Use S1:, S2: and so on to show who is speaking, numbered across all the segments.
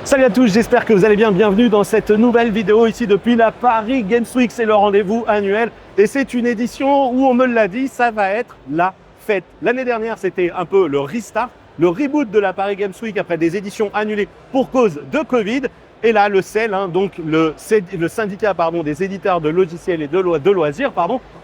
S1: Salut à tous, j'espère que vous allez bien. Bienvenue dans cette nouvelle vidéo ici depuis la Paris Games Week. C'est le rendez-vous annuel et c'est une édition où on me l'a dit, ça va être la fête. L'année dernière, c'était un peu le restart, le reboot de la Paris Games Week après des éditions annulées pour cause de Covid. Et là, le CEL, donc le syndicat des éditeurs de logiciels et de loisirs,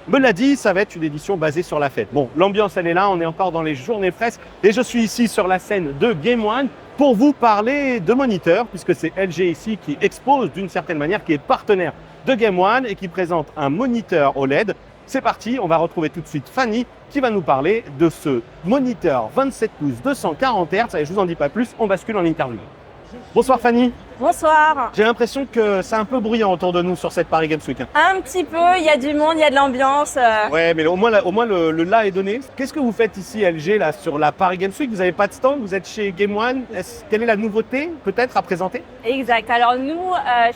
S1: me l'a dit, ça va être une édition basée sur la fête. Bon, l'ambiance, elle est là, on est encore dans les journées fraîches et je suis ici sur la scène de Game One pour vous parler de moniteurs, puisque c'est LG ici qui expose d'une certaine manière, qui est partenaire de Game One et qui présente un moniteur OLED. C'est parti, on va retrouver tout de suite Fanny qui va nous parler de ce moniteur 27 pouces 240 Hz. Allez, je vous en dis pas plus, on bascule en interview. Bonsoir Fanny.
S2: Bonsoir.
S1: J'ai l'impression que c'est un peu bruyant autour de nous sur cette Paris Games Week.
S2: Un petit peu, il y a du monde, il y a de l'ambiance.
S1: Ouais, mais au moins le là est donné. Qu'est-ce que vous faites ici LG là sur la Paris Games Week? Vous n'avez pas de stand, vous êtes chez Game One. Quelle est la nouveauté peut-être à présenter?
S2: Exact. Alors nous,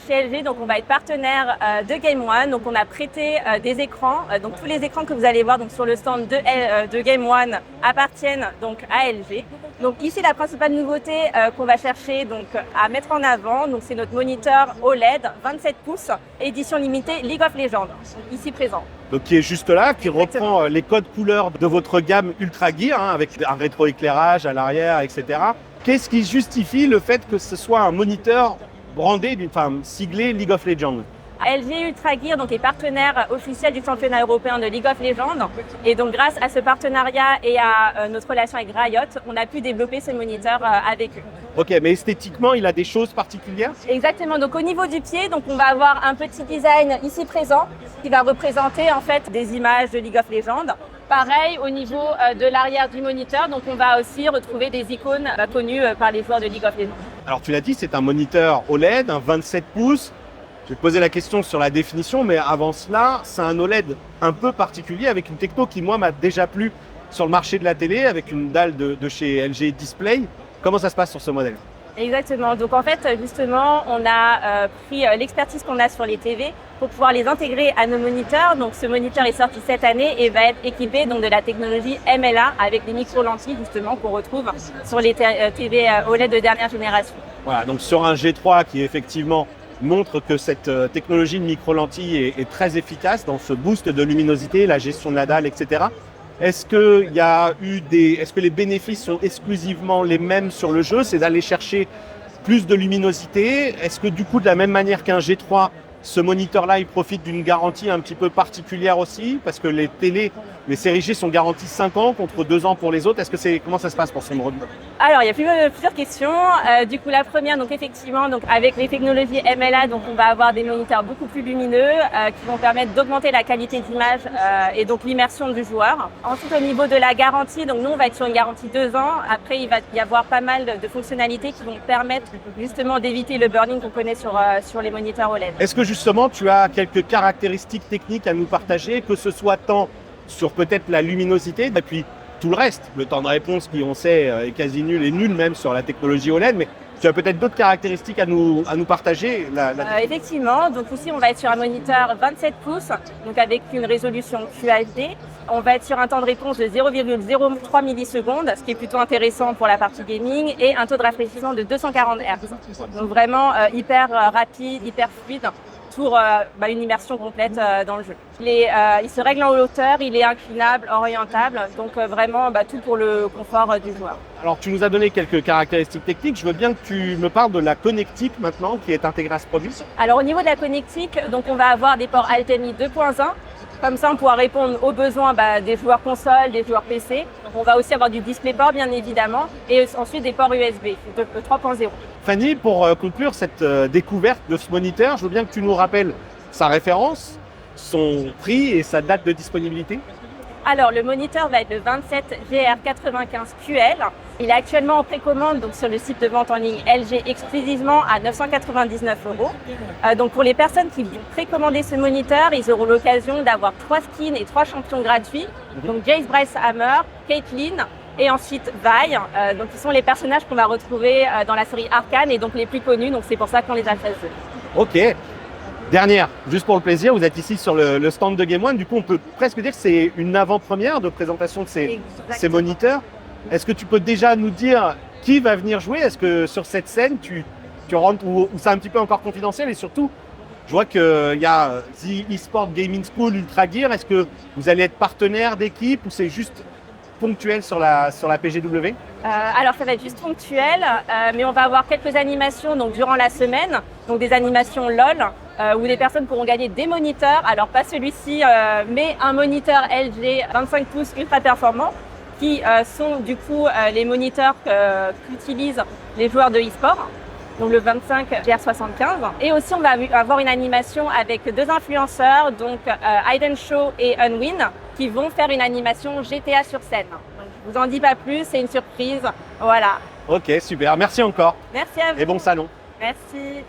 S2: chez LG, donc on va être partenaire de Game One. Donc on a prêté des écrans. Donc tous les écrans que vous allez voir donc sur le stand de Game One appartiennent donc à LG. Donc ici la principale nouveauté qu'on va chercher donc à mettre en avant, donc c'est notre moniteur OLED 27 pouces, édition limitée League of Legends, ici présent.
S1: Donc qui est juste là, qui
S2: Exactement.
S1: reprend les codes couleurs de votre gamme Ultra Gear, avec un rétroéclairage à l'arrière, etc. Qu'est-ce qui justifie le fait que ce soit un moniteur brandé, siglé League of Legends?
S2: LG Ultra Gear donc, est partenaire officiel du championnat européen de League of Legends. Et donc, grâce à ce partenariat et à notre relation avec Riot, on a pu développer ce moniteur avec eux.
S1: Ok, mais esthétiquement, il a des choses particulières?
S2: Exactement. Donc, au niveau du pied, donc, on va avoir un petit design ici présent qui va représenter en fait des images de League of Legends. Pareil, au niveau de l'arrière du moniteur, donc on va aussi retrouver des icônes connues par les joueurs de League of Legends.
S1: Alors, tu l'as dit, c'est un moniteur OLED, un 27 pouces. Je vais te poser la question sur la définition, mais avant cela, c'est un OLED un peu particulier avec une techno qui, moi, m'a déjà plu sur le marché de la télé, avec une dalle de chez LG Display. Comment ça se passe sur ce modèle?
S2: Exactement. Donc en fait, justement, on a pris l'expertise qu'on a sur les TV pour pouvoir les intégrer à nos moniteurs. Donc ce moniteur est sorti cette année et va être équipé donc de la technologie MLA avec des micro-lentilles justement qu'on retrouve sur les TV OLED de dernière génération.
S1: Voilà, donc sur un G3 qui effectivement montre que cette technologie de micro-lentilles est très efficace dans ce boost de luminosité, la gestion de la dalle, etc. Est-ce que les bénéfices sont exclusivement les mêmes sur le jeu? C'est d'aller chercher plus de luminosité? Est-ce que du coup, de la même manière qu'un G3, ce moniteur-là, il profite d'une garantie un petit peu particulière aussi? Parce que les séries G sont garanties 5 ans contre 2 ans pour les autres. Comment ça se passe pour ce modèle?
S2: Alors, il y a plusieurs questions. Du coup, la première, donc effectivement, donc avec les technologies MLA, donc on va avoir des moniteurs beaucoup plus lumineux qui vont permettre d'augmenter la qualité d'image et donc l'immersion du joueur. Ensuite, au niveau de la garantie, donc nous, on va être sur une garantie 2 ans. Après, il va y avoir pas mal de fonctionnalités qui vont permettre justement d'éviter le burn-in qu'on connaît sur les moniteurs OLED.
S1: Est-ce que justement, tu as quelques caractéristiques techniques à nous partager, que ce soit tant sur peut-être la luminosité, et puis tout le reste, le temps de réponse qui on sait est quasi nul et nul même sur la technologie OLED, mais tu as peut-être d'autres caractéristiques à nous partager.
S2: Effectivement, donc ici on va être sur un moniteur 27 pouces, donc avec une résolution QHD. On va être sur un temps de réponse de 0,03 millisecondes, ce qui est plutôt intéressant pour la partie gaming, et un taux de rafraîchissement de 240 Hz. Donc vraiment hyper rapide, hyper fluide pour une immersion complète dans le jeu. Il se règle en hauteur, il est inclinable, orientable, donc vraiment tout pour le confort du joueur.
S1: Alors tu nous as donné quelques caractéristiques techniques, je veux bien que tu me parles de la connectique maintenant qui est intégrée à ce produit.
S2: Alors au niveau de la connectique, donc on va avoir des ports HDMI 2.1. Comme ça, on pourra répondre aux besoins des joueurs console, des joueurs PC. On va aussi avoir du DisplayPort, bien évidemment, et ensuite des ports USB 3.0.
S1: Fanny, pour conclure cette découverte de ce moniteur, je veux bien que tu nous rappelles sa référence, son prix et sa date de disponibilité.
S2: Alors, le moniteur va être le 27GR95QL. Il est actuellement en précommande donc sur le site de vente en ligne LG exclusivement à 999 €. Donc, pour les personnes qui vont précommander ce moniteur, ils auront l'occasion d'avoir 3 skins et 3 champions gratuits. Donc, Jace Bryce Hammer, Caitlyn et ensuite Vi. Donc, ce sont les personnages qu'on va retrouver dans la série Arcane et donc les plus connus. Donc, c'est pour ça qu'on les a choisis.
S1: Ok. Dernière, juste pour le plaisir, vous êtes ici sur le stand de Game One. Du coup, on peut presque dire que c'est une avant-première de présentation de ces moniteurs. Est-ce que tu peux déjà nous dire qui va venir jouer? Est-ce que sur cette scène, tu tu rentres où c'est un petit peu encore confidentiel et surtout, je vois qu'il y a The eSport Gaming School Ultra Gear. Est-ce que vous allez être partenaire d'équipe ou c'est juste ponctuel sur la PGW?
S2: Alors ça va être juste ponctuel, mais on va avoir quelques animations donc durant la semaine, donc des animations LOL où des personnes pourront gagner des moniteurs. Alors pas celui-ci, mais un moniteur LG 25 pouces ultra performant qui sont du coup les moniteurs qu'utilisent les joueurs de e-sport. Donc le 25 GR75. Et aussi, on va avoir une animation avec deux influenceurs, donc Aiden Shaw et Unwin, qui vont faire une animation GTA sur scène. Donc, je vous en dis pas plus, c'est une surprise. Voilà.
S1: Ok, super. Merci encore.
S2: Merci à vous.
S1: Et bon salon.
S2: Merci.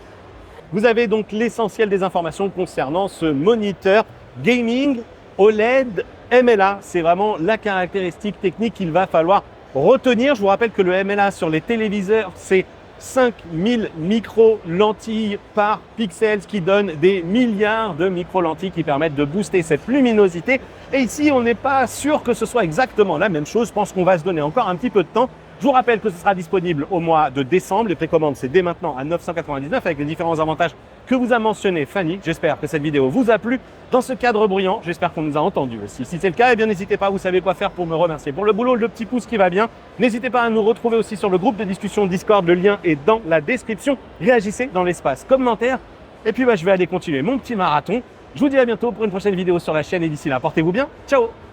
S1: Vous avez donc l'essentiel des informations concernant ce moniteur gaming OLED MLA. C'est vraiment la caractéristique technique qu'il va falloir retenir. Je vous rappelle que le MLA sur les téléviseurs, c'est 5000 micro-lentilles par pixel, ce qui donne des milliards de micro-lentilles qui permettent de booster cette luminosité. Et ici, on n'est pas sûr que ce soit exactement la même chose. Je pense qu'on va se donner encore un petit peu de temps. Je vous rappelle que ce sera disponible au mois de décembre. Les précommandes, c'est dès maintenant à 999 avec les différents avantages que vous a mentionné Fanny. J'espère que cette vidéo vous a plu. Dans ce cadre bruyant, j'espère qu'on nous a entendus aussi. Si c'est le cas, eh bien n'hésitez pas, vous savez quoi faire pour me remercier. Pour le boulot, le petit pouce qui va bien. N'hésitez pas à nous retrouver aussi sur le groupe de discussion Discord. Le lien est dans la description. Réagissez dans l'espace commentaire. Et puis je vais aller continuer mon petit marathon. Je vous dis à bientôt pour une prochaine vidéo sur la chaîne et d'ici là, portez-vous bien. Ciao!